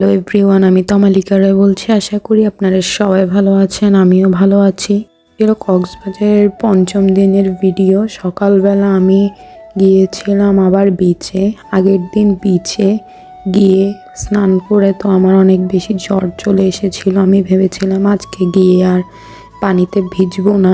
Hello everyone, আমি তমালিকা রায় বলছি। আশা করি আপনারা সবাই ভালো আছেন, আমিও ভালো আছি। এরকম কক্সবাজারের পঞ্চম দিনের ভিডিও। সকালবেলা আমি গিয়েছিলাম আবার বিচে। আগের দিন বিচে গিয়ে স্নান করে তো আমার অনেক বেশি জ্বর চলে এসেছিল। আমি ভেবেছিলাম আজকে গিয়ে আর পানিতে ভিজবো না,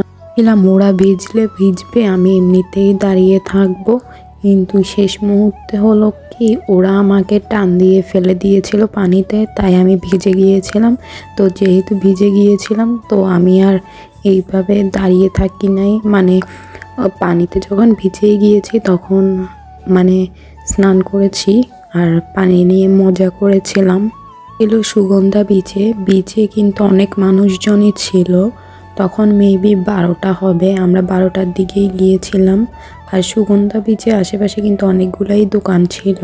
ওরা ভিজলে ভিজবে, আমি এমনিতেই দাঁড়িয়ে থাকবো। কিন্তু শেষ মুহূর্তে হলো কি, ওরা আমাকে টান দিয়ে ফেলে দিয়েছিল পানিতে, তাই আমি ভিজে গিয়েছিলাম। তো যেহেতু ভিজে গিয়েছিলাম তো আমি আর এইভাবে দাঁড়িয়ে থাকি নাই, পানিতে যখন ভিজে গিয়েছি তখন স্নান করেছি আর পানি নিয়ে মজা করেছিলাম। সুগন্ধা বিচে কিন্তু অনেক মানুষজনই ছিল। তখন মেবি 12টা হবে, আমরা 12টার দিকেই গিয়েছিলাম। আর সুগন্ধা বিচে আশেপাশে কিন্তু অনেকগুলাই দোকান ছিল।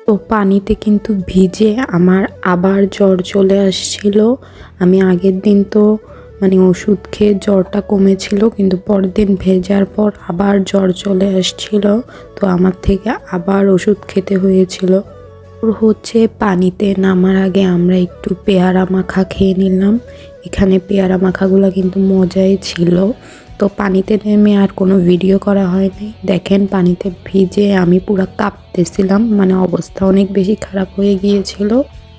তো পানিতে কিন্তু ভিজে আমার আবার জ্বর চলে আসছিল। আমি আগের দিন তো ওষুধ খেয়ে জ্বরটা কমেছিল, কিন্তু পরের দিন ভেজার পর আবার জ্বর চলে আসছিল। তো আমার থেকে আবার ওষুধ খেতে হয়েছিল। পানিতে নামার আগে আমরা একটু পেয়ারা মাখা খেয়ে নিলাম। এখানে পেয়ারা মাখাগুলো কিন্তু মজাই ছিল। তো পানিতে নেমে আর কোনো ভিডিও করা হয়নি। দেখেন পানিতে ভিজে আমি পুরো কাঁপতেছিলাম, অবস্থা অনেক বেশি খারাপ হয়ে গিয়েছিল।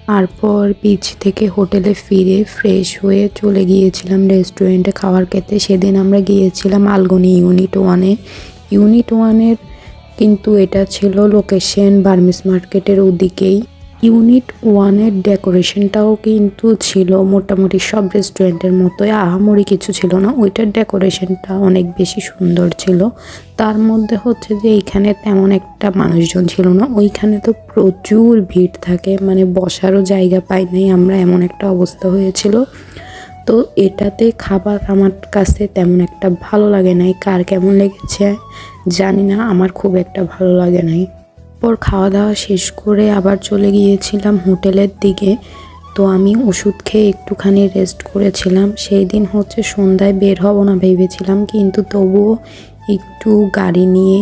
তারপর বিচ থেকে হোটেলে ফিরে ফ্রেশ হয়ে চলে গিয়েছিলাম রেস্টুরেন্টে খাবার খেতে। সেদিন আমরা গিয়েছিলাম আলগনি ইউনিট ওয়ানের কিন্তু এটা ছিল লোকেশন বার্মিস মার্কেটের ওদিকেই। ইউনিট ওয়ানের ডেকোরেশনটাও কিন্তু ছিল মোটামুটি সব রেস্টুরেন্টের মতোই, আহামরি কিছু ছিল না। ওইটার ডেকোরেশনটা অনেক বেশি সুন্দর ছিল। তার মধ্যে যে এইখানে তেমন একটা মানুষজন ছিল না। ওইখানে তো প্রচুর ভিড় থাকে, বসারও জায়গা পাই নাই আমরা, এমন একটা অবস্থা হয়েছিল। তো এটাতে খাবার আমার কাছে তেমন একটা ভালো লাগে নাই। কার কেমন লেগেছে জানি না, আমার খুব একটা ভালো লাগে নাই। পর খাওয়া দাওয়া শেষ করে আবার চলে গিয়েছিলাম হোটেলের দিকে। তো আমি ওষুধ খেয়ে একটুখানি রেস্ট করেছিলাম। সেই দিন সন্ধ্যায় বের হব না ভেবেছিলাম, কিন্তু তবুও একটু গাড়ি নিয়ে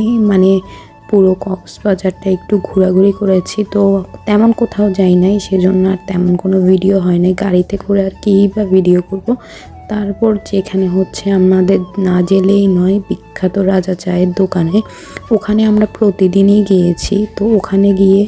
পুরো কক্সবাজারটা একটু ঘোরাঘুরি করেছি। তো তেমন কোথাও যাই নাই, সেজন্য আর তেমন কোনো ভিডিও হয় নাই। গাড়িতে করে আর কী বা ভিডিও করব। তারপর যেখানে আমাদের না জেলেই নয়, বিখ্যাত রাজা চায়ের দোকানে, ওখানে আমরা প্রতিদিনই গিয়েছি। তো ওখানে গিয়ে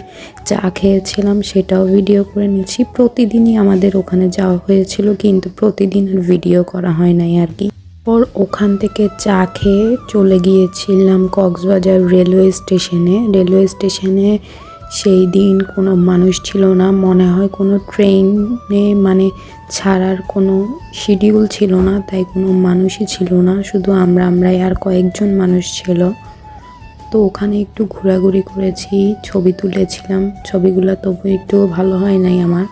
চা খেয়েছিলাম, সেটাও ভিডিও করে নিয়েছি। প্রতিদিনই আমাদের ওখানে যাওয়া হয়েছিল, কিন্তু প্রতিদিন আর ভিডিও করা হয় নাই আর কি। পর ওখান থেকে চা খেয়ে চলে গিয়েছিলাম কক্সবাজার রেলওয়ে স্টেশনে। সেই দিন কোনো মানুষ ছিল না, মনে হয় কোনো ট্রেনে ছাড়ার কোনো শিডিউল ছিল না, তাই কোনো মানুষই ছিল না, শুধু আমরাই আর কয়েকজন মানুষ ছিল। তো ওখানে একটু ঘোরাঘুরি করেছি, ছবি তুলেছিলাম। ছবিগুলো তবু একটু ভালো হয় নাই আমার,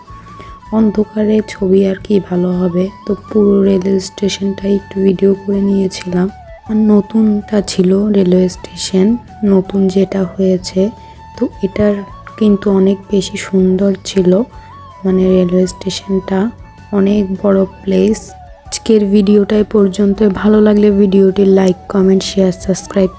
অন্ধকারে ছবি আর কি ভালো হবে। তো পুরো রেলওয়ে স্টেশনটা একটু ভিডিও করে নিয়েছিলাম। আর নতুনটা ছিল রেলওয়ে স্টেশন, নতুন যেটা হয়েছে। তো এটার কিন্তু অনেক বেশি সুন্দর ছিল, রেলওয়ে স্টেশনটা অনেক বড় প্লেস। আজকের ভিডিওটাই পর্যন্ত। ভালো লাগলে ভিডিওটি লাইক, কমেন্ট, শেয়ার, সাবস্ক্রাইব